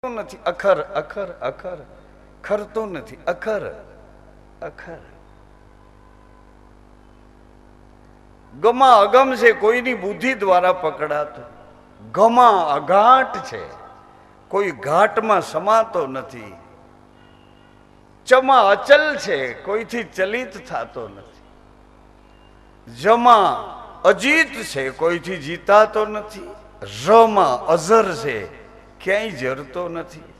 નથી અખર અખર અખર ખરતો નથી અખર અખર. ગમા અગમ છે, કોઈની બુદ્ધિ દ્વારા પકડાતો. ગમા અઘાટ છે, કોઈ ઘાટમાં સમાતો નથી. ચમા અચલ છે, કોઈથી ચલિત થતો નથી. જમા અજીત છે, કોઈથી જીતાતો નથી. રમાં અઝર છે, ક્યાંય જરતો નથી.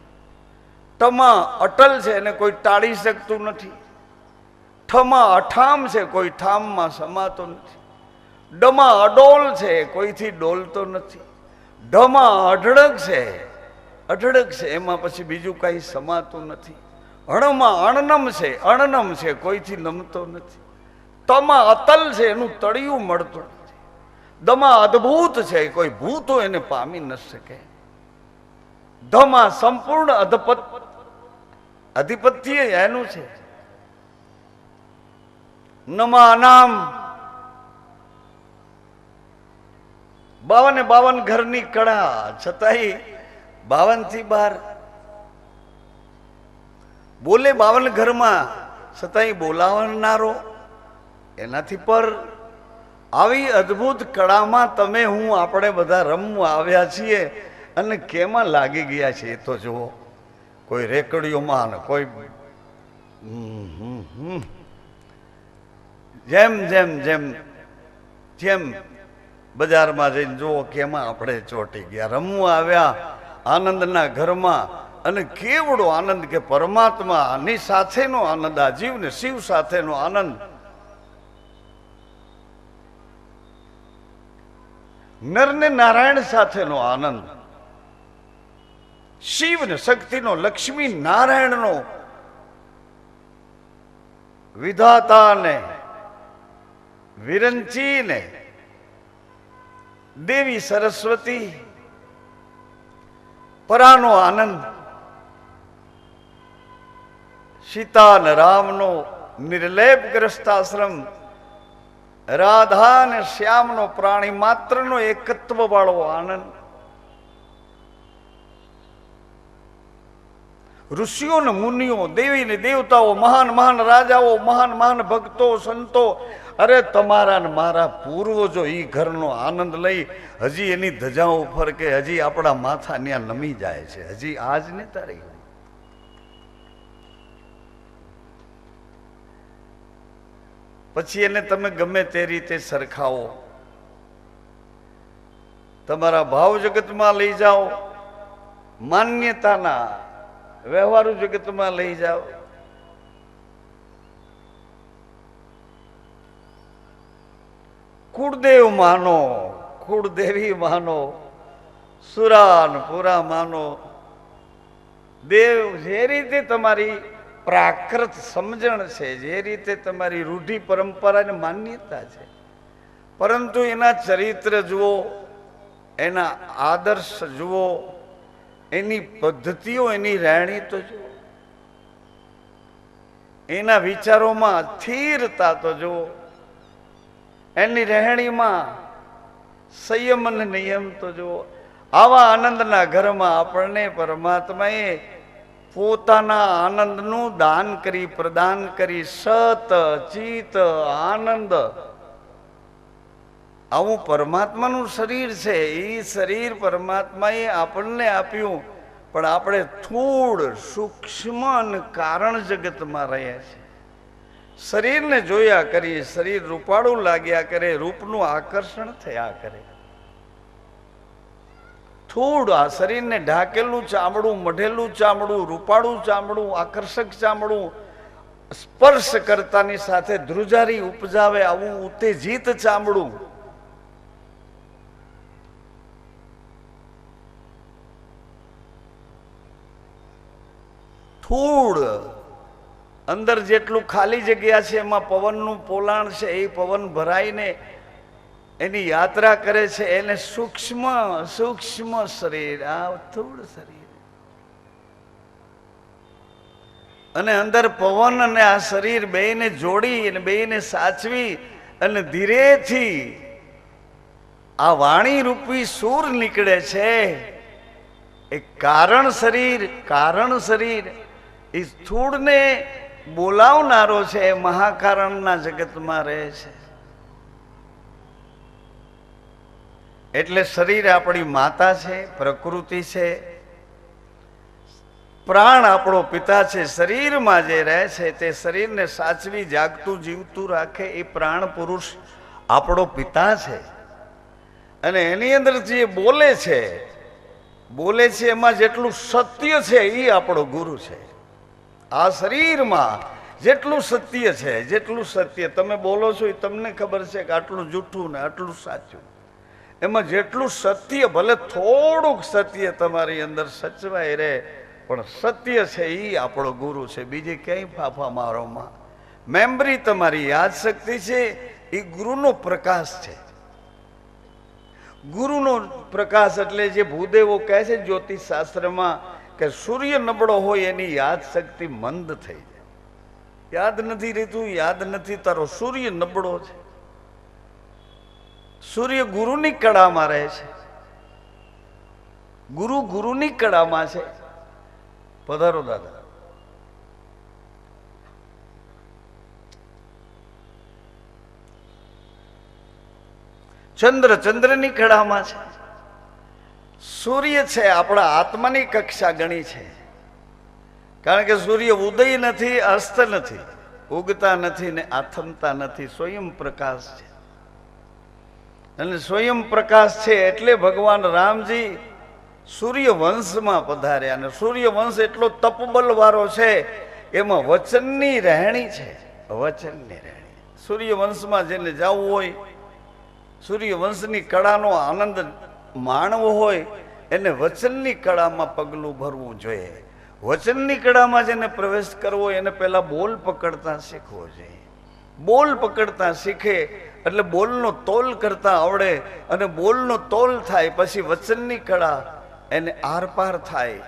ટમાં અટલ છે અને કોઈ ટાળી શકતું નથી. ઠમાં અઠામ છે, કોઈ ઠામમાં સમાતો નથી. ડમાં અડોલ છે, કોઈથી ડોલતો નથી. ઢમાં અઢળક છે એમાં પછી બીજું કઈ સમાતું નથી. અણમાં અણનમ છે કોઈથી નમતો નથી. તમાં અતલ છે, એનું તળિયું મળતું નથી. દમાં અદ્ભુત છે, કોઈ ભૂતો એને પામી ન શકે. ધમાં સંપૂર્ણ અધિપત્ય એનું છે. નમા નામ 52 ઘરની કળા છતાંય 52 થી બહાર બોલે. 52 ઘરમાં છતાંય બોલાવનારો એનાથી પર. આવી અદ્ભુત કળામાં તમે હું આપણે બધા રમવા આવ્યા છીએ અને કેમાં લાગી ગયા છે એ તો જુઓ. કોઈ રેકડીઓમાં ને કોઈ જેમ જેમ જેમ જેમ બજારમાં જઈને જુઓ કેમાં આપણે ચોંટી ગયા. રમવા આવ્યા આનંદના ઘરમાં અને કેવડો આનંદ કે પરમાત્માની સાથેનો આનંદ, આ જીવ ને શિવ સાથેનો આનંદ. નર ને નારાયણ સાથેનો આનંદ, શિવ ને શક્તિનો, લક્ષ્મી નારાયણનો, વિધાતા ને વિરંચી ને દેવી સરસ્વતી પરાનો આનંદ, સીતા ને રામનો નિર્લેપ ગ્રસ્તાશ્રમ, રાધા અને શ્યામનો પ્રાણી માત્રનો એકત્વ વાળો આનંદ, ઋષિઓ ને મુનિઓ, દેવી ને દેવતાઓ, મહાન મહાન રાજાઓ, મહાન મહાન ભક્તો, સંતો, અરે તમારા ને મારા પૂર્વજો ઈ ઘરનો આનંદ લઈ હજી એની ધજાઓ ફરકે, હજી આપણા માથા ત્યાં નમી જાય છે. હજી આજ ને તારીખ પછી એને તમે ગમે તે રીતે સરખાવો, તમારા ભાવ જગતમાં લઈ જાઓ, માન્યતાના વ્યવહારુ જગતમાં લઈ જાઓ. કુળદેવ માનો, કુળદેવી માનો, સુરાન પુરા માનો. દેવ જે રીતે તમારી પ્રાકૃત સમજણ છે, જે રીતે તમારી રૂઢિ પરંપરા ને માન્યતા છે, પરંતુ એના ચરિત્ર જુઓ, એના આદર્શ જુઓ, એની પદ્ધતિઓ, એની રહેણી તો જુઓ, એના વિચારોમાં સ્થિરતા તો જુઓ, એની રહેણીમાં સંયમ અને નિયમ તો જુઓ. આવા આનંદના ઘરમાં આપણને પરમાત્માએ પોતાના આનંદનું દાન કરી, પ્રદાન કરી. સત ચિત આનંદ, આવું પરમાત્માનું શરીર છે. એ શરીર પરમાત્માએ આપણને આપ્યું, પણ આપણે થોડ સૂક્ષ્મ અને કારણ જગતમાં રહ્યા છીએ. શરીરને જોયા કરીએ, શરીર રૂપાળું લાગ્યા કરે, રૂપનું આકર્ષણ થયા કરે. થોડું આ શરીરને ઢાકેલું ચામડું, મઢેલું ચામડું, રૂપાળું ચામડું, આકર્ષક ચામડું સ્પર્શ કરતાની સાથે ધ્રુજારી ઉપજાવે આવું ઉત્તેજિત ચામડું, થોડ અંદર જેટલું ખાલી જગ્યા છે એમાં પવનનું પોલાણ છે, એ પવન ભરાઈને એની યાત્રા કરે છે. એને સૂક્ષ્મ સૂક્ષ્મ શરીર, આ થોડું શરીર, અને અંદર પવન અને આ શરીર બેયને જોડી અને બેયને સાચવી અને ધીરેથી આ વાણી રૂપી સૂર નીકળે છે. એ કારણ શરીર એ સ્થૂળને બોલાવનારો છે, એ મહાકારણના જગતમાં રહે છે. એટલે શરીર આપણી માતા છે, પ્રકૃતિ છે, પ્રાણ આપણો પિતા છે. શરીરમાં જે રહે છે તે શરીરને સાચવી જાગતું જીવતું રાખે એ પ્રાણ પુરુષ આપણો પિતા છે. અને એની અંદર જે બોલે છે એમાં જેટલું સત્ય છે એ આપણો ગુરુ છે. આ શરીરમાં જેટલું સત્ય તમે બોલો છો એ તમને ખબર છે કે આટલું જૂઠું ને આટલું સાચું. એમાં જેટલું સત્ય, ભલે થોડુંક સત્ય તમારી અંદર સચવાય રહે, પણ સત્ય છે એ આપણો ગુરુ છે. બીજે ક્યાંય ફાફા મારોમાં મેમરી તમારી યાદ શક્તિ છે એ ગુરુનો પ્રકાશ છે. ગુરુનો પ્રકાશ એટલે જે ભૂદેવો કહે છે જ્યોતિષ શાસ્ત્રમાં કે સૂર્ય નબળો હોય એની યાદ શક્તિ મંદ થઈ જાય. યાદ નથી રહેતું, યાદ નથી, તારો સૂર્ય નબળો છે. સૂર્ય ગુરુની કળામાં રહે છે, ગુરુની કળામાં છે. પધારો દાદા. ચંદ્રની કળામાં છે. સૂર્ય છે આપણા આત્માની કક્ષા ગણી છે. કારણ કે સૂર્ય ઉદય નથી, અસ્ત નથી, ઉગતા નથી ને આથમતા નથી, સ્વયં પ્રકાશ છે. અને સ્વયં પ્રકાશ છે એટલે ભગવાન રામજી સૂર્યવંશમાં પધાર્યા. અને સૂર્યવંશ એટલો તપબલ વાળો છે, એમાં વચનની રહેણી છે, વચનની રહેણી. સૂર્યવંશમાં જેને જવું હોય, સૂર્યવંશની કળાનો આનંદ માણવો હોય, એને વચનની કળામાં પગલું ભરવું જોઈએ. વચનની કળામાં જેને પ્રવેશ કરવો હોય એને પહેલા બોલ પકડતા શીખવો જોઈએ. બોલ પકડતા શીખે એટલે બોલનો તોલ કરતા આવડે, અને બોલનો તોલ થાય પછી વચનની કળા એને આરપાર થાય.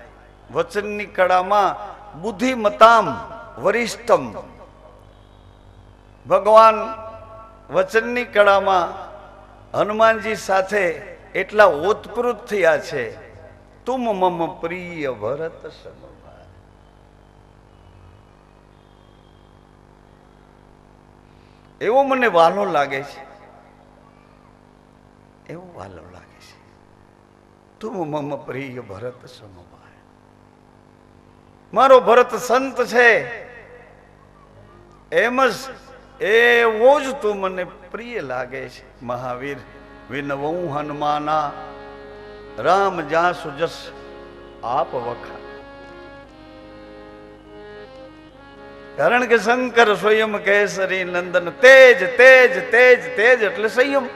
વચનની કળામાં બુદ્ધિમતામ વરિષ્ઠમ, ભગવાન વચનની કળામાં હનુમાનજી સાથે એટલા ઓતપ્રોત થયા છે. તુમ મમ પ્રિય ભરત સમભાય. એવો મને વાલો લાગે છે, એવો વાલો લાગે છે. તુમ મમ પ્રિય ભરત સમભાય. મારો ભરત સંત છે, એમ જ એવો જ તું મને પ્રિય લાગે છે. મહાવીર વિનવઉ હનુમાના, રામ જાસુ જસ આપ વખા. કારણ કે શંકર સ્વયં કેસરી નંદન, તેજ તેજ તેજ તેજ એટલે સંયમ.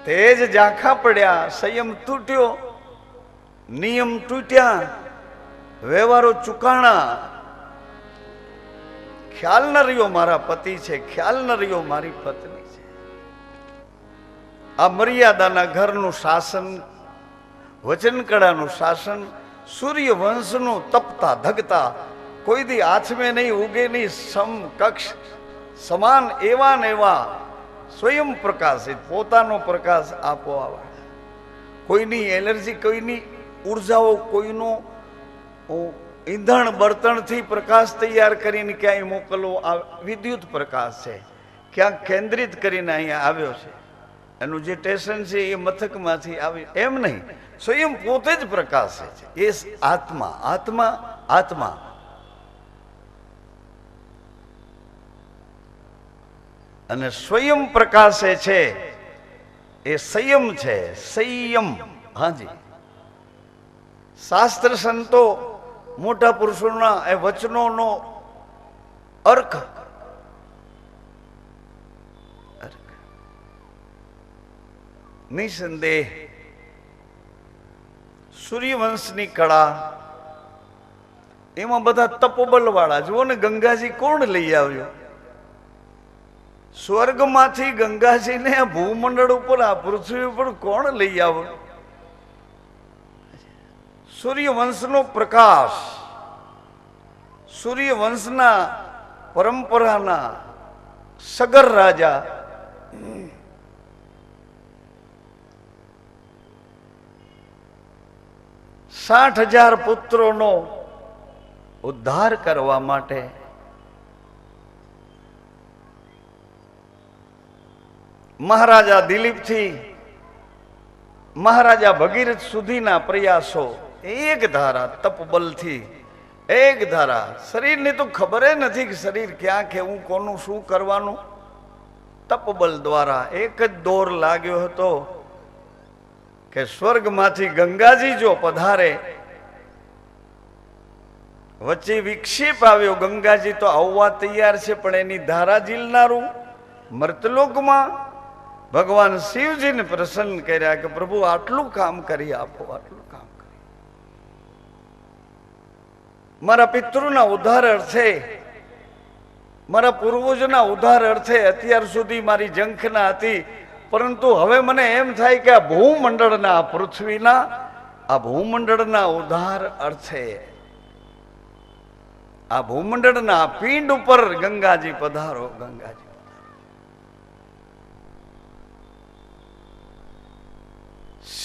તેજ ઝાંખા પડ્યા, સંયમ તૂટ્યો, નિયમ તૂટ્યા, વ્યવહારો ચુકાણા. ખ્યાલ ન રહ્યો મારા પતિ છે, ખ્યાલ ન રહ્યો મારી પત્ની છે. આ મર્યાદાના ઘરનું શાસન, વચન કળાનું શાસન, સૂર્યવંશનું તપતા ધગતા, કોઈ દી આથમે નહીં, ઉગે નહીં, સમકક્ષ સમાન એવા ને એવા સ્વયં પ્રકાશિત, પોતાનો પ્રકાશ આપો આવે. કોઈની એલર્જી, કોઈની ઉર્જાઓ, કોઈનો ઈંધણ બળતણથી પ્રકાશ તૈયાર કરીને ક્યાંય મોકલવો, આ વિદ્યુત પ્રકાશ છે, ક્યાંક કેન્દ્રિત કરીને અહીંયા આવ્યો છે. એનું જે સ્ટેશન છે એ મથકમાંથી આવી, એમ નહીં, સ્વયં પોતે જ પ્રકાશ છે. એ આત્મા, આત્મા, આત્મા. અને સ્વયં પ્રકાશે છે એ સંયમ છે, સંયમ. હાજી, શાસ્ત્ર સંતો મોટા પુરુષોના એ વચનોનો અર્થ નિસંદેહ સૂર્યવંશની કળા, એમાં બધા તપોબલ વાળા. જુઓ ને, ગંગાજી કોણ લઈ આવ્યો? સ્વર્ગમાંથી ગંગાજીને આ ભૂમંડળ ઉપર, આ પૃથ્વી ઉપર કોણ લઈ આવ્યો? સૂર્યવંશનો પ્રકાશ, સૂર્યવંશના પરંપરાના સગર રાજા 60,000 પુત્રોનો ઉદ્ધાર કરવા માટે મહારાજા દિલીપથી મહારાજા ભગીરથ સુધીના પ્રયાસો એક ધારા તપબલથી એક ધારા. શરીરની તો ખબર નથી કે શરીર ક્યાં કેવું કોનું શું કરવાનું. તપબલ દ્વારા એક જ દોર લાગ્યો હતો કે સ્વર્ગમાંથી ગંગાજી જો પધારે. વચ્ચે વિક્ષેપ આવ્યો, ગંગાજી તો આવવા તૈયાર છે પણ એની ધારા ઝીલનારું. મર્તલોકમાં ભગવાન શિવજીને પ્રસન્ન કર્યા કે પ્રભુ આટલું કામ કરી આપો, આટલું કામ કરી. મારા પિતૃના ઉદ્ધાર અર્થે, મારા પૂર્વજોના ઉદ્ધાર અર્થે અત્યાર સુધી મારી ઝંખના હતી, પરંતુ હવે મને એમ થાય કે આ ભૂમંડળના, પૃથ્વીના આ ભૂમંડળના ઉદ્ધાર અર્થે, આ ભૂમંડળના પિંડ ઉપર ગંગાજી પધારો, ગંગાજી.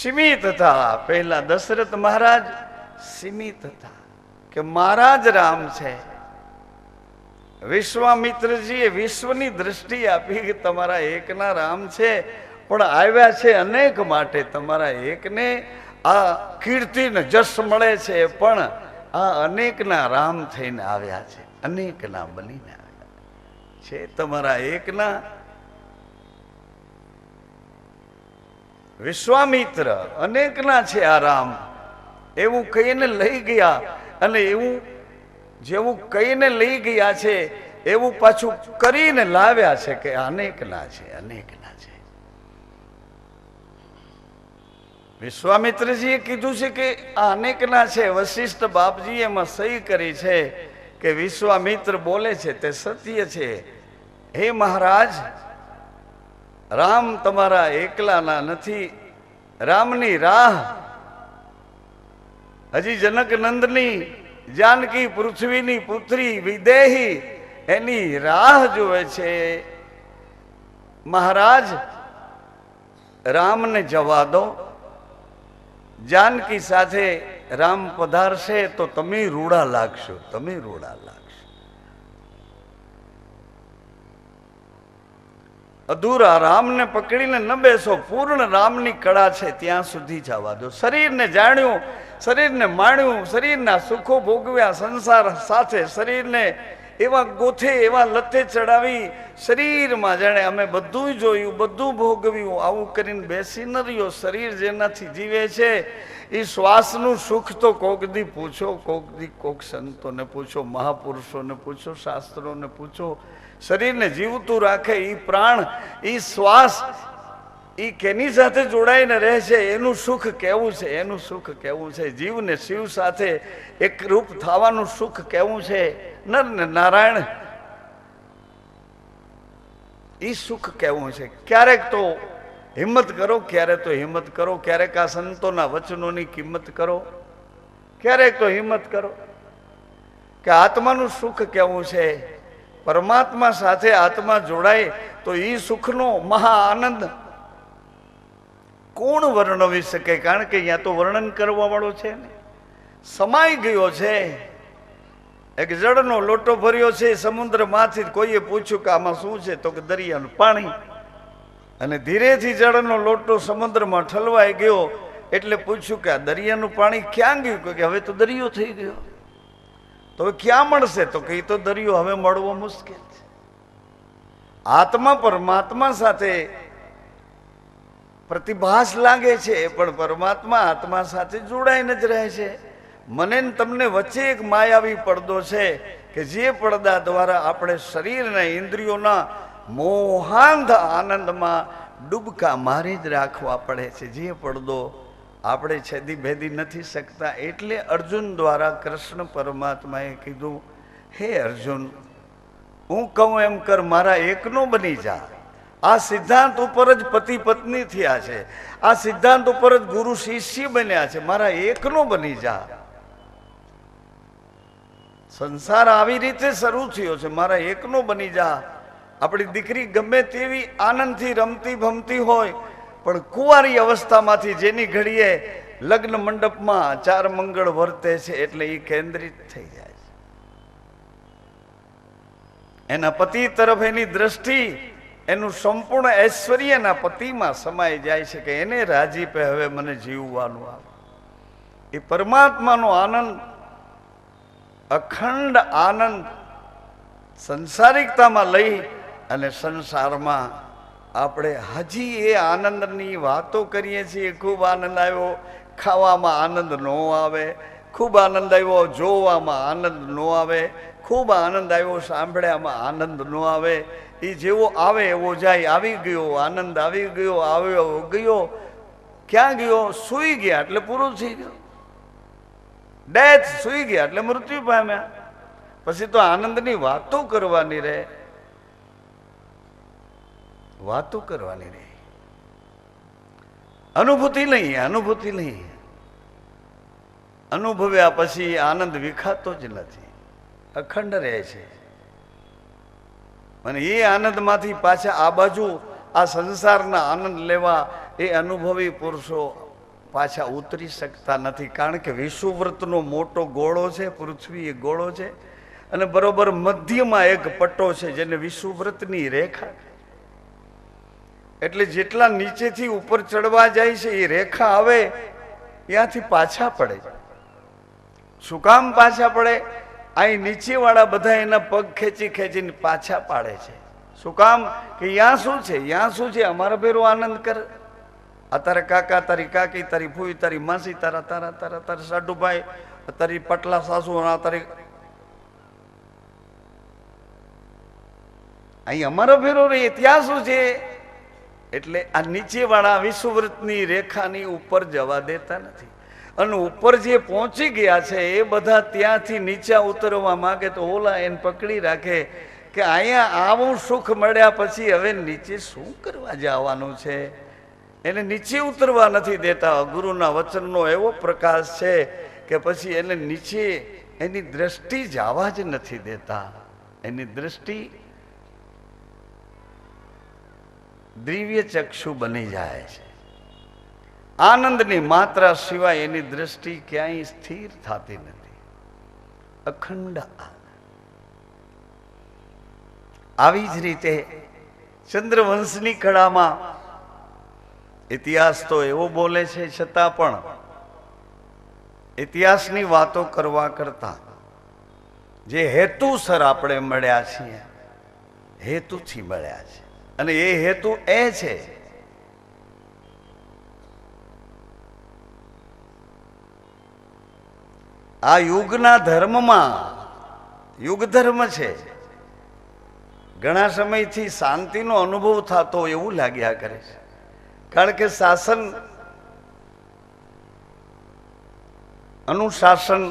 સીમિત હતા. પહેલા દશરથ મહારાજ સીમિત હતા કે મારા જ રામ છે. વિશ્વામિત્રજીએ વિશ્વની દ્રષ્ટિ આપી કે તમારા એકના રામ છે, પણ આવ્યા છે અનેક માટે. તમારા એકને આ કીર્તિ ને જશ મળે છે, પણ આ અનેકના રામ થઈને આવ્યા છે, અનેકના બનીને આવ્યા છે. તમારા એકના વિશ્વામિત્ર અનેકના છે આ રામ, એવું કહીને લઈ ગયા. અને એવું જેવું કહીને લઈ ગયા છે એવું પાછું કરીને લાવ્યા છે કે અનેકના છે, અનેકના છે. વિશ્વામિત્રજીએ કીધું છે કે આ અનેકના છે. વશિષ્ઠ બાપજીએ એમાં સહી કરી છે કે વિશ્વામિત્ર બોલે છે તે સત્ય છે. હે મહારાજ, રામ તમારા એકલાના નથી. રામની રાહ હજી જનક નંદની જાનકી પૃથ્વીની પુત્રી વિદેહી એની રાહ જોવે છે. મહારાજ, રામને જવા દો. જાનકી સાથે રામ પધારશે તો તમે રૂડા લાગશો, તમે રૂડા લાગશો. અધૂરા રામને પકડીને ન બેસો. પૂર્ણ રામની કળા છે ત્યાં સુધી જવા દો. શરીરને જાણ્યું, શરીરને માણ્યું, શરીરના સુખો ભોગવ્યા, સંસાર સાથે શરીરને એવા ગોથે એવા લથે ચડાવી, શરીરમાં જાણે અમે બધું જોયું, બધું ભોગવ્યું, આવું કરીને બેસી ન રહ્યો. શરીર જેનાથી જીવે છે એ શ્વાસનું સુખ તો કોક દી પૂછો, કોક દી કોક સંતોને પૂછો, મહાપુરુષોને પૂછો, શાસ્ત્રોને પૂછો. શરીરને જીવતું રાખે એ પ્રાણ, એ શ્વાસ, એ કેની સાથે જોડાઈને રહે છે, એનું સુખ કેવું છે, એનું સુખ કેવું છે. જીવને શિવ સાથે એક રૂપ થવાનું સુખ કેવું છે. નર ને નારાયણ, એ સુખ કેવું છે. ક્યારેક તો હિંમત કરો, ક્યારેક તો હિંમત કરો, ક્યારેક આ સંતોના વચનોની કિંમત કરો, ક્યારેક તો હિંમત કરો કે આત્માનું સુખ કેવું છે. પરમાત્મા સાથે આત્મા જોડાય તો એ સુખનો મહા આનંદ કોણ વર્ણવી શકે? કારણ કે અહીંયા તો વર્ણન કરવા વાળો છે ને, સમાઈ ગયો છે. એક જળનો લોટો ભર્યો છે સમુદ્રમાંથી. કોઈએ પૂછ્યું કે આમાં શું છે, તો કે દરિયાનું પાણી. અને ધીરેથી જળનો લોટો સમુદ્રમાં ઠલવાઈ ગયો એટલે પૂછ્યું કે આ દરિયાનું પાણી ક્યાં ગયું? કે હવે તો દરિયો થઈ ગયો. તો ક્યાં મળશે? તો કે તો દરિયો હવે મળવો મુશ્કેલ છે. આત્મા પરમાત્મા સાથે પ્રતિભાસ લાગે છે, પણ પરમાત્મા આત્મા સાથે જોડાઈને જ રહે છે. મને તમને વચ્ચે એક માયાવી પડદો છે કે જે પડદા દ્વારા આપણે શરીરના ઇન્દ્રિયોના મોહાંધ આનંદમાં ડૂબકા મારી જ રાખવા પડે છે. જે પડદો આપણે છેદી ભેદી નથી શકતા. એટલે અર્જુન દ્વારા કૃષ્ણ પરમાત્માએ કીધું, હે અર્જુન, હું કહું એમ કર, મારા એકનો બની જા. આ સિદ્ધાંત ઉપર જ પતિ પત્ની થયા છે, આ સિદ્ધાંત ઉપર જ ગુરુ શિષ્ય બન્યા છે. મારા એકનો બની જા. સંસાર આવી રીતે શરૂ થયો છે, મારા એકનો બની જા. આપણી દીકરી ગમે તેવી આનંદથી રમતી ભમતી હોય, પણ કુંવારી અવસ્થામાંથી જેની ઘડીએ લગ્ન મંડપમાં 4 મંગળ વર્તે છે એટલે એ કેન્દ્રિત થઈ જાય છે. એના પતિ તરફ એની દ્રષ્ટિ, એનું સંપૂર્ણ ઐશ્વર્ય એના પતિમાં સમાઈ જાય છે કે એને રાજીપે હવે મને જીવવાનું આવે. એ પરમાત્માનો આનંદ, અખંડ આનંદ સંસારિકતામાં લઈ અને સંસારમાં આપણે હજી એ આનંદની વાતો કરીએ છીએ. ખૂબ આનંદ આવ્યો, ખાવામાં આનંદ ન આવે. ખૂબ આનંદ આવ્યો, જોવામાં આનંદ ન આવે. ખૂબ આનંદ આવ્યો, સાંભળ્યામાં આનંદ ન આવે. એ જેવો આવે એવો જાય. આવી ગયો આનંદ, આવી ગયો, આવ્યો ગયો. ક્યાં ગયો? સૂઈ ગયા એટલે પૂરું થઈ ગયું. ડેથ, સૂઈ ગયા એટલે મૃત્યુ પામ્યા. પછી તો આનંદની વાતો કરવાની રહે, વાતો કરવાની રહે. અનુભૂતિ લઈએ, અનુભૂતિ લઈએ. અનુભવ્યા પછી આનંદ વિખાતો જ નથી, અખંડ રહે છે. અને એ આનંદમાંથી પાછા આ બાજુ આ સંસારના આનંદ લેવા એ અનુભવી પુરુષો પાછા ઉતરી શકતા નથી. કારણ કે વિષુવવૃત્તનો મોટો ગોળો છે, પૃથ્વી એ ગોળો છે, અને બરોબર મધ્યમાં એક પટ્ટો છે જેને વિષુવવૃત્તની રેખા. એટલે જેટલા નીચેથી ઉપર ચડવા જાય છે એ રેખા આવે ત્યાંથી પાછા પડે. શું કામ પાછા પડે? અહીં નીચેવાળા બધા એના પગ ખેંચી ખેંચીને પાછા પાડે છે. શું કામ? કે યાં શું છે, યાં શું છે, અમારા ભેરો આનંદ કર. આ તારા કાકા, તારી કાકી, તારી ફૂઈ, તારી માસી, તારા તારા તારા તારા સાડુભાઈ, તારી પટલા સાસુ, તારી અહીં અમારો ભેરો રહે, ત્યાં શું છે? એટલે આ નીચેવાળા વિષુવવૃત્તની રેખાની ઉપર જવા દેતા નથી. અને ઉપર જે પહોંચી ગયા છે એ બધા ત્યાંથી નીચે ઉતરવા માંગે તો ઓલા એને પકડી રાખે કે અહીંયા આવું સુખ મળ્યા પછી હવે નીચે શું કરવા જવાનું છે. એને નીચે ઉતરવા નથી દેતા. ગુરુના વચનનો એવો પ્રકાશ છે કે પછી એને નીચે એની દ્રષ્ટિ જવા જ નથી દેતા. એની દ્રષ્ટિ દિવ્ય ચક્ષુ બની જાય છે. આનંદની માત્રા સિવાય એની દ્રષ્ટિ ક્યાંય સ્થિર થતી નથી. અખંડ આવી જ રીતે ચંદ્રવંશની કળામાં ઇતિહાસ તો એવો બોલે છે, છતાં પણ ઇતિહાસની વાતો કરવા કરતા જે હેતુસર આપણે મળ્યા છીએ, હેતુથી મળ્યા છે. અને એ હેતુ એ છે આ યુગના ધર્મમાં, યુગ ધર્મ છે, ઘણા સમયથી શાંતિનો અનુભવ થતો એવું લાગ્યા કરે છે. કારણ કે શાસન, અનુશાસન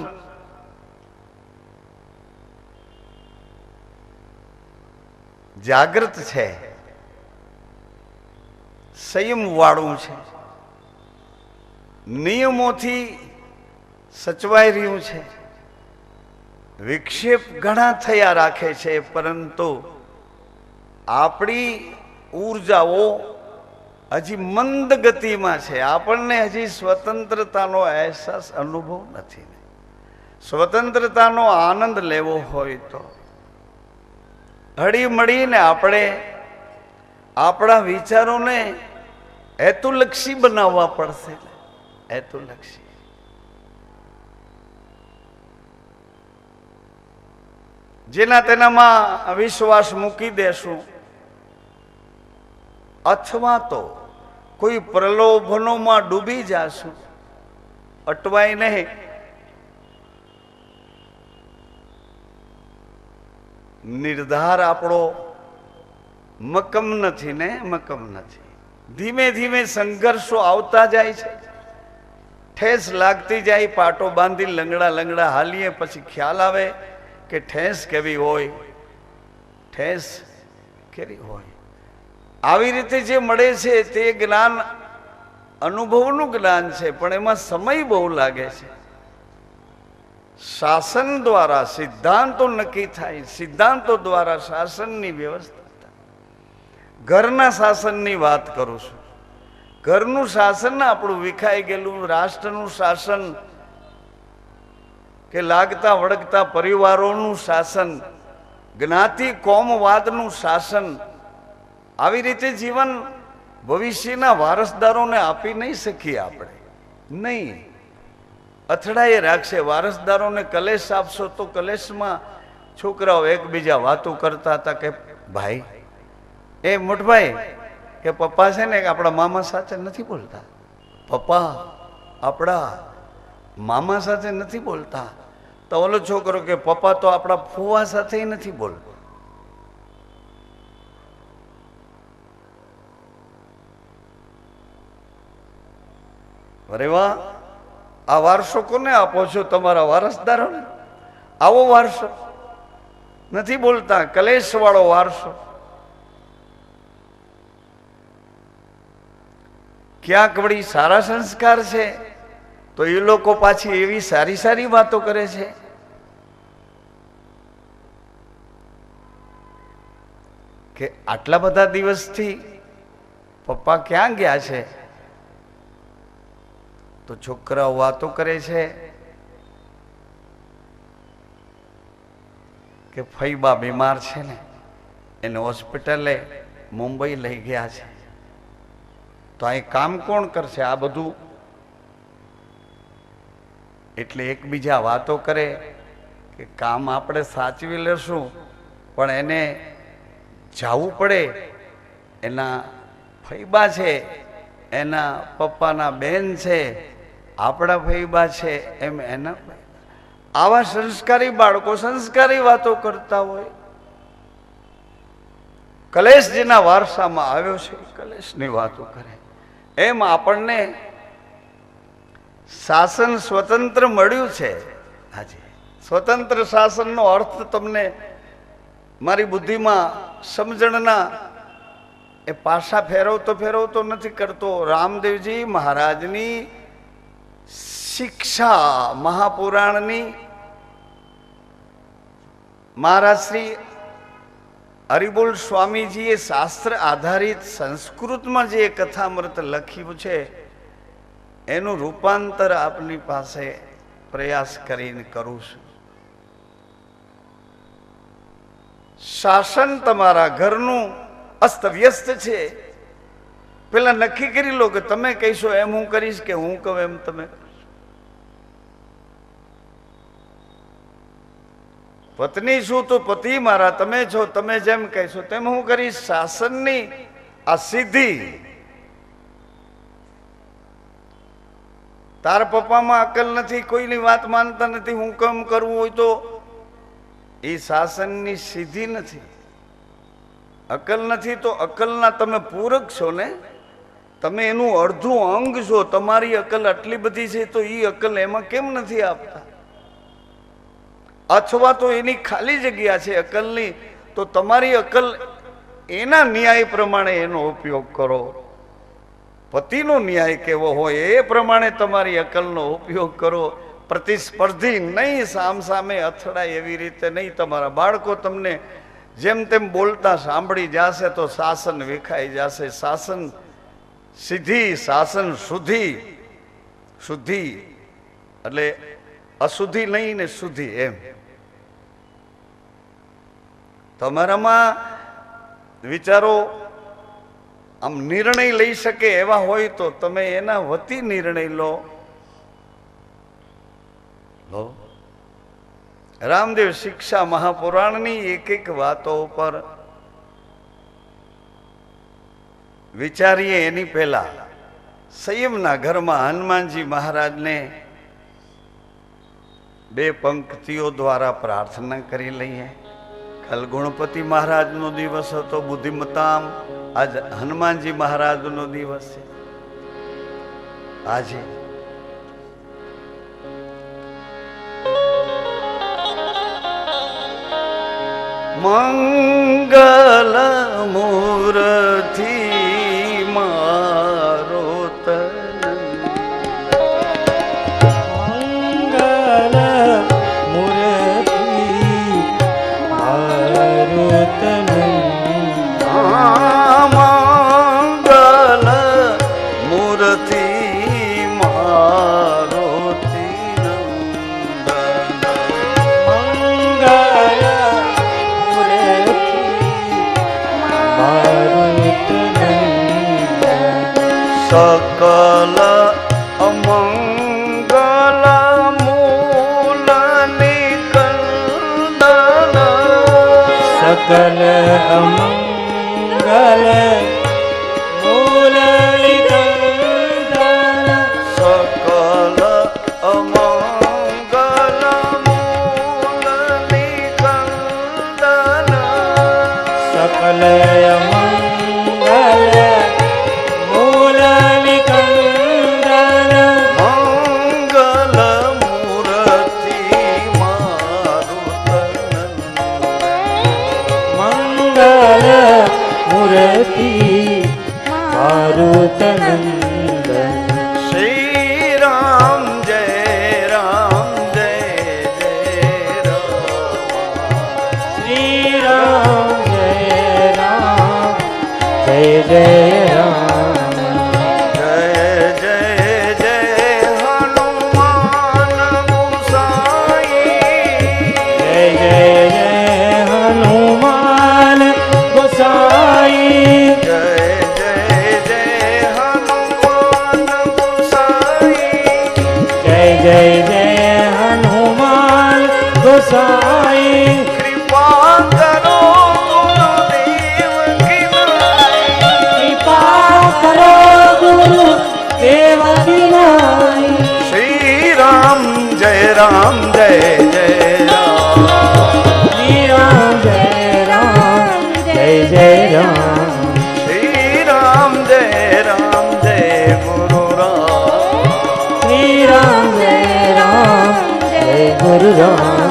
જાગૃત છે, સંયમ વાળું છે, નિયમોથી સચવાઈ રહ્યું છે. વિક્ષેપ ઘણા થયા રાખે છે, પરંતુ આપણી ઉર્જાઓ હજી મંદ ગતિમાં છે. આપણને હજી સ્વતંત્રતાનો અહેસાસ, અનુભવ નથી. સ્વતંત્રતાનો આનંદ લેવો હોય તો હળી મળીને આપણે આપણા વિચારોને હેતુલક્ષી બનાવવા પડશે. હેતુલક્ષી. જેના તેનામાં વિશ્વાસ મૂકી દેશું અથવા તો કોઈ પ્રલોભનોમાં ડૂબી જાશું, અટવાય નહીં. નિર્ધાર આપણો મક્કમ નથી ને, મક્કમ નથી. ધીમે ધીમે સંઘર્ષો આવતા જાય છે, ઠેસ લાગતી જાય. પાટો બાંધી લંગડા લંગડા હાલીએ પછી ખ્યાલ આવે કે ઠેસ કેવી હોય, ઠેસ કેવી હોય. આવી રીતે જે મળે છે તે જ્ઞાન અનુભવનું જ્ઞાન છે, પણ એમાં સમય બહુ લાગે છે. શાસન દ્વારા સિદ્ધાંતો નક્કી થાય, સિદ્ધાંતો દ્વારા શાસનની વ્યવસ્થા થાય. ઘરના શાસનની વાત કરું છું. ઘરનું શાસન આપણું વિખાઈ ગયેલું, રાષ્ટ્રનું શાસન કે લાગતા વળગતા પરિવારોનું શાસન, જ્ઞાતિ કોમવાદનું શાસન, આવી રીતે જીવન ભવિષ્યના વારસદારોને આપી નહીં શકીએ આપણે, નહીં. અથડાએ રાખશે. વારસદારોને કલેશ આપશો તો કલેશમાં છોકરાઓ એકબીજા વાતો કરતા હતા કે ભાઈ, એ મોટભાઈ કે પપ્પા છે ને આપણા મામા સાથે નથી બોલતા, પપ્પા આપણા મામા સાથે નથી બોલતા. તો ઓલો છોકરો કે પપ્પા તો આપણા ફુવા સાથે નથી બોલતો. અરે વાહ, આ વારસો કોને આપો છો? તમારા વારસદારોને. આવો વારસો નથી બોલતા, કલેશ વાળો વારસો. ક્યાંક વળી સારા સંસ્કાર છે તો એ લોકો પાછી એવી સારી સારી વાતો કરે છે. કે આટલા બધા દિવસથી પપ્પા ક્યાં ગયા છે? તો છોકરાઓ વાતો કરે છે કે ફઈબા બીમાર છે ને, એને હોસ્પિટલે મુંબઈ લઈ ગયા છે. તો અહીં કામ કોણ કરશે આ બધું? એટલે એકબીજા વાતો કરે કે કામ આપણે સાચવી લેશું, પણ એને જવું પડે. એના ફઈબા છે, એના પપ્પાના બેન છે, આપણા ફઈબા છે, એમ એના. આવા સંસ્કારી બાળકો સંસ્કારી વાતો કરતા હોય. કલેશ જેના વારસામાં આવ્યો છે કલેશની વાતો કરે. એમ આપણને શાસન સ્વતંત્ર મળ્યું છે. આજે સ્વતંત્ર શાસનનો અર્થ તમને મારી બુદ્ધિમાં સમજણના એ પાસા ફેરવતો નથી કરતો. રામદેવજી મહારાજની શિક્ષા મહાપુરાણની, મહારાજ શ્રી હરિબોલ સ્વામીજીએ શાસ્ત્ર આધારિત સંસ્કૃતમાં જે કથામૃત લખ્યું છે એનું રૂપાંતર આપની પાસે પ્રયાસ કરીને કરું છું. શાસન તમારા ઘરનું અસ્તવ્યસ્ત છે. પેલા નક્કી કરી લો કે તમે કહીશો એમ હું કરીશ કે હું કહું એમ તમે કરશો. પત્ની છું તો પતિ મારા તમે છો, તમે જેમ કહેશો તેમ હું કરીશ. શાસનની આ સિદ્ધિ. તાર પપ્પામાં અકલ નથી, કોઈની વાત માનતા નથી, હું કેમ કરવું હોય તો એ શાસનની સિદ્ધિ નથી. અકલ નથી તો અકલના તમે પૂરક છો ને, તમે એનું અડધું અંગ છો. તમારી અકલ આટલી બધી છે તો એ અકલ એમાં કેમ નથી આપતા? અથવા તો એની ખાલી જગ્યા છે અકલની, તો તમારી અકલ એના ન્યાય પ્રમાણે એનો ઉપયોગ કરો. પતિનો ન્યાય કેવો હોય એ પ્રમાણે તમારી અકલનો ઉપયોગ કરો. પ્રતિસ્પર્ધી નહીં, સામસામે અથડાય એવી રીતે નહીં. તમારા બાળકો તમને જેમ તેમ બોલતા સાંભળી જશે તો શાસન વિખાઈ જશે. શાસન સિદ્ધિ, શાસન શુદ્ધિ. શુદ્ધિ એટલે અશુદ્ધિ નહીં ને શુદ્ધિ એમ. તમારામાં વિચારો આમ નિર્ણય લઈ શકે એવા હોય તો તમે એના વતી નિર્ણય લો. રામદેવ શિક્ષા મહાપુરાણની એક એક વાતો પર વિચારીએ એની પહેલા સંયમના ઘરમાં હનુમાનજી મહારાજને બે પંક્તિઓ દ્વારા પ્રાર્થના કરી લઈએ. કાલ ગણપતિ મહારાજનો દિવસ હતો, બુદ્ધિમતામ. આજ હનુમાનજી મહારાજનો દિવસ છે. આજે મંગલ મૂર્તિ મારો મંગલ મૂર્તિ મારો મંગલ सकल अमंगल मूल निकंदन सकल अमंगल मूल निकंदन सकल अमंगल मूल निकंदन सकल अमंगल मूल निकंदन मंगल मूर्ति मारुतनंदन मंगल मूर्ति मारुतनंदन श्री राम जय राम जय जय राम श्री राम जय राम जय जय राम जय जय जय हनुमान गोसाई जय जय जय हनुमान गोसाई जय जय जय हनुमान गोसाई जय जय जय हनुमान गोसाई कृपा करो गुरुदेव की नाई कृपा करो गुरु देव की नाई श्री राम जय राम जय जय राम श्री राम जय राम जय जय राम श्री राम जय गुरु राम श्री राम जय गुरु राम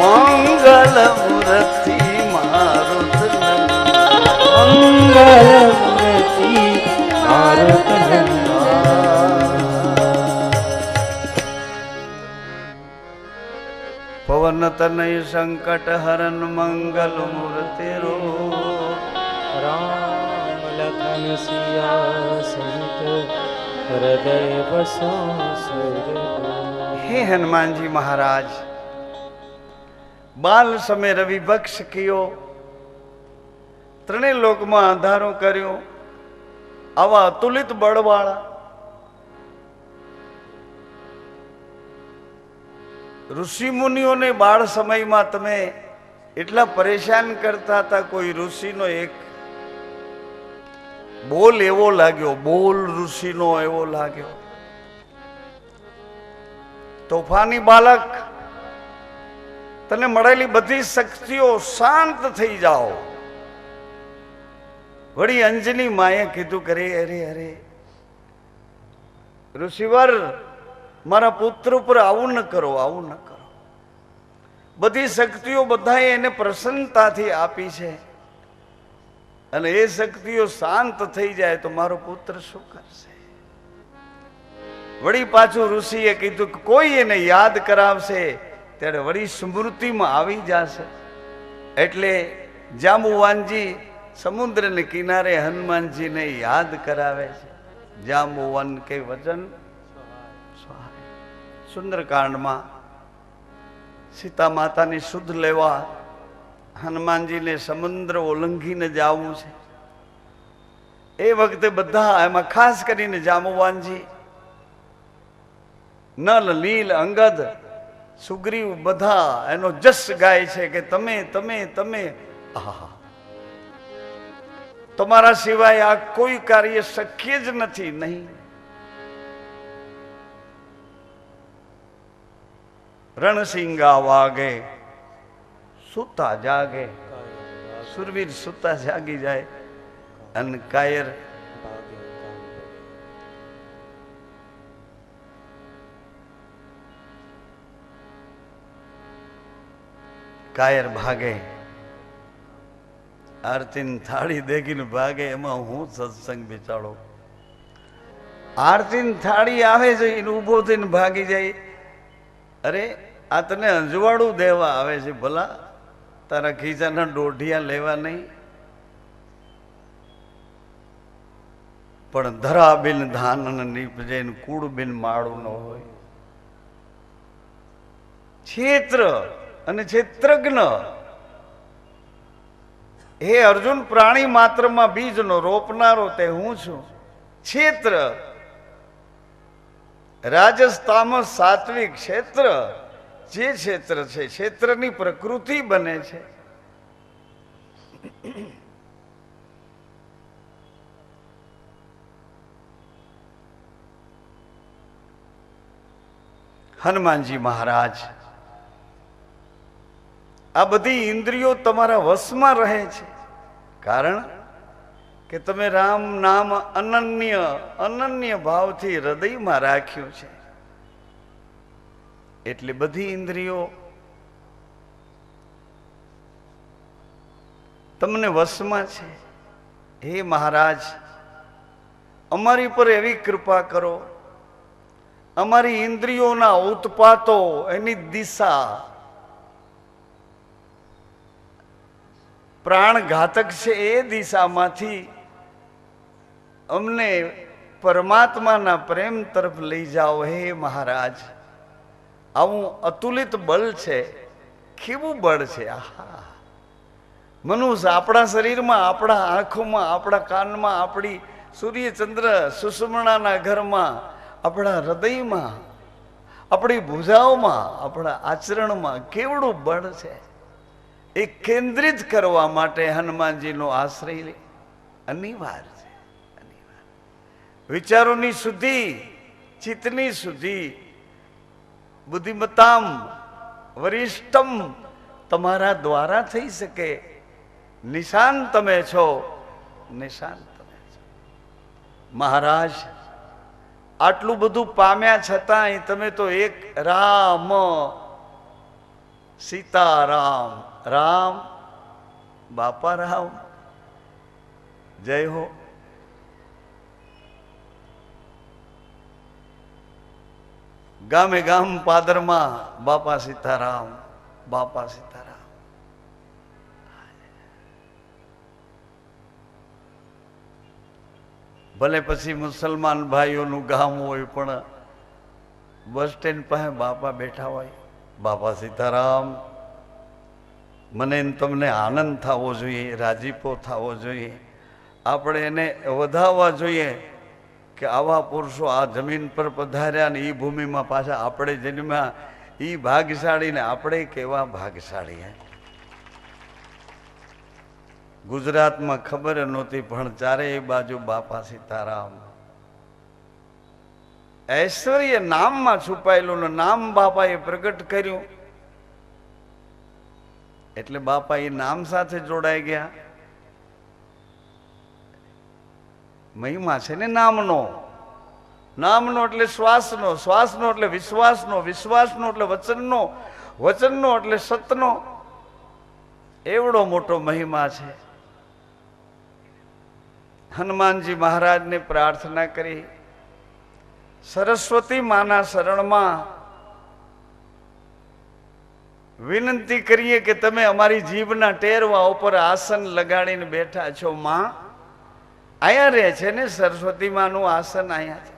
मंगल मूर्ति मारुतनंदन मंगल मूर्ति मारुतनंदन पवन तनय संकट हरन मंगल मूर्ति रो राम लखन सिया सहित हृदय बसो सुर हे हनुमान जी महाराज बाल समय रवि बख्श कियो ત્રણેય લોકમાં અંધારું કર્યું આવા અતુલિત બળવાળા ઋષિ મુનિઓને બાળ સમયમાં તમે એટલા પરેશાન કરતા હતા કોઈ ઋષિનો એક બોલ એવો લાગ્યો બોલ ઋષિનો એવો લાગ્યો તોફાની બાળક તને મળેલી બધી શક્તિઓ શાંત થઈ જાઓ વળી અંજની માએ કીધું કરે અરે અરે ઋષિવર મારા પુત્ર ઉપર આવું ન કરો આવું ન કરો બધી શક્તિઓ બધાએ એને પ્રસન્નતાથી આપી છે અને એ શક્તિઓ શાંત થઈ જાય તો મારો પુત્ર શું કરશે વળી પાછું ઋષિએ કીધું કે કોઈ એને યાદ કરાવશે ત્યારે વળી સ્મૃતિમાં આવી જશે એટલે જાંબુવાનજી સમુદ્રને કિનારે હનુમાનજીને યાદ કરાવે છે જાંબુવન કે વચન સુંદરકાંડમાં સીતા માતાની શુદ્ધ લેવા હનુમાનજીને સમુદ્ર ઓલંઘીને જવું છે એ વખતે બધા એમાં ખાસ કરીને જાંબુવાનજી નલ નીલ અંગદ સુગ્રીવ બધા એનો જસ ગાય છે કે તમે તમે તમે આહા તમારા સિવાય આ કોઈ કાર્ય શક્ય જ નથી નહીં રણસિંગા વાગે સુતા જાગે સુરવીર સુતા જાગી જાય અને કાયર કાયર ભાગે આરતીની થાળી દેખીને ભાગે, એમાં હું સત્સંગ બિચારો. આરતીની થાળી આવે છે એને ઊભો થઈને ભાગી જાય. અરે આ તને અંજવાળું દેવા આવે છે, ભલા તારા ખીચાના દોઢિયા લેવા નહીં. પણ ધરાબેન ધાન નીપજે કુળબેન માળું ન હોય. ક્ષેત્ર અને ક્ષેત્રજ્ઞ. હે અર્જુન, પ્રાણી માત્રમાં બીજનો રોપનારો તે હું છું. ક્ષેત્ર રાજસ તામસ સાત્વિક ક્ષેત્ર, જે ક્ષેત્ર છે ક્ષેત્રની પ્રકૃતિ બને છે. હનુમાનજી મહારાજ, આ બધી ઇન્દ્રિયો તમારા વશમાં રહે છે, કારણ કે તમે રામ નામ અનન્ય ભાવથી હૃદયમાં રાખ્યું છે. એટલે બધી ઇન્દ્રિયો તમને વશમાં છે. હે મહારાજ, અમારી પર એવી કૃપા કરો, અમારી ઇન્દ્રિયોના ઉત્પાતો, એની દિશા પ્રાણઘાતક છે, એ દિશામાંથી અમને પરમાત્માના પ્રેમ તરફ લઈ જાઓ. હે મહારાજ, આવું અતુલિત બળ છે. કેવું બળ છે! આહા! મનુષ્ય આપણા શરીરમાં, આપણા આંખોમાં, આપણા કાનમાં, આપણી સૂર્યચંદ્ર સુષુમ્નાના ઘરમાં, આપણા હૃદયમાં, આપણી ભુજાઓમાં, આપણા આચરણમાં કેવડું બળ છે! એ કેન્દ્રિત કરવા માટે હનુમાનજીનો આશ્રય અનિવાર્ય છે. વિચારોની શુદ્ધિ, ચિત્તની શુદ્ધિ, બુદ્ધિમત્તામ વરિષ્ઠમ તમારા દ્વારા થઈ શકે. નિશાન તમે છો, નિશાન તમે છો. મહારાજ, આટલું બધું પામ્યા છતાંય તમે તો એક રામ સીતારામ, રામ બાપા રામ, જય હો. ગામે ગામ પાદરમાં બાપા સીતારામ, બાપા સીતારામ. ભલે પછી મુસલમાન ભાઈઓનું ગામ હોય, પણ બસ સ્ટેન્ડ પાસે બાપા બેઠા હોય, બાપા સીતારામ. મને તમને આનંદ થવો જોઈએ, રાજીપો થવો જોઈએ. આપણે એને વધાવવા જોઈએ કે આવા પુરુષો આ જમીન પર પધાર્યા ને એ ભૂમિમાં પાછા આપણે જન્મ્યા, એ ભાગ્યશાળી ને આપણે કેવા ભાગ્યશાળી. ગુજરાતમાં ખબર નહોતી, પણ ચારેય બાજુ બાપા સીતારામ. ઐશ્વર્ય નામમાં છુપાયેલું ને નામ બાપાએ પ્રગટ કર્યું, એટલે બાપા એ નામ સાથે જોડાઈ ગયા. મહિમા છે ને નામનો. નામનો એટલે શ્વાસનો, શ્વાસનો એટલે વિશ્વાસનો, વિશ્વાસનો એટલે વચનનો, વચનનો એટલે સતનો. એવડો મોટો મહિમા છે. હનુમાનજી મહારાજને પ્રાર્થના કરી, સરસ્વતી માના શરણમાં વિનંતી કરીએ કે તમે અમારી જીભના ટેરવા ઉપર આસન લગાડીને બેઠા છો. માં અહીંયા રહે છે ને, સરસ્વતી માનું આસન અહીંયા છે.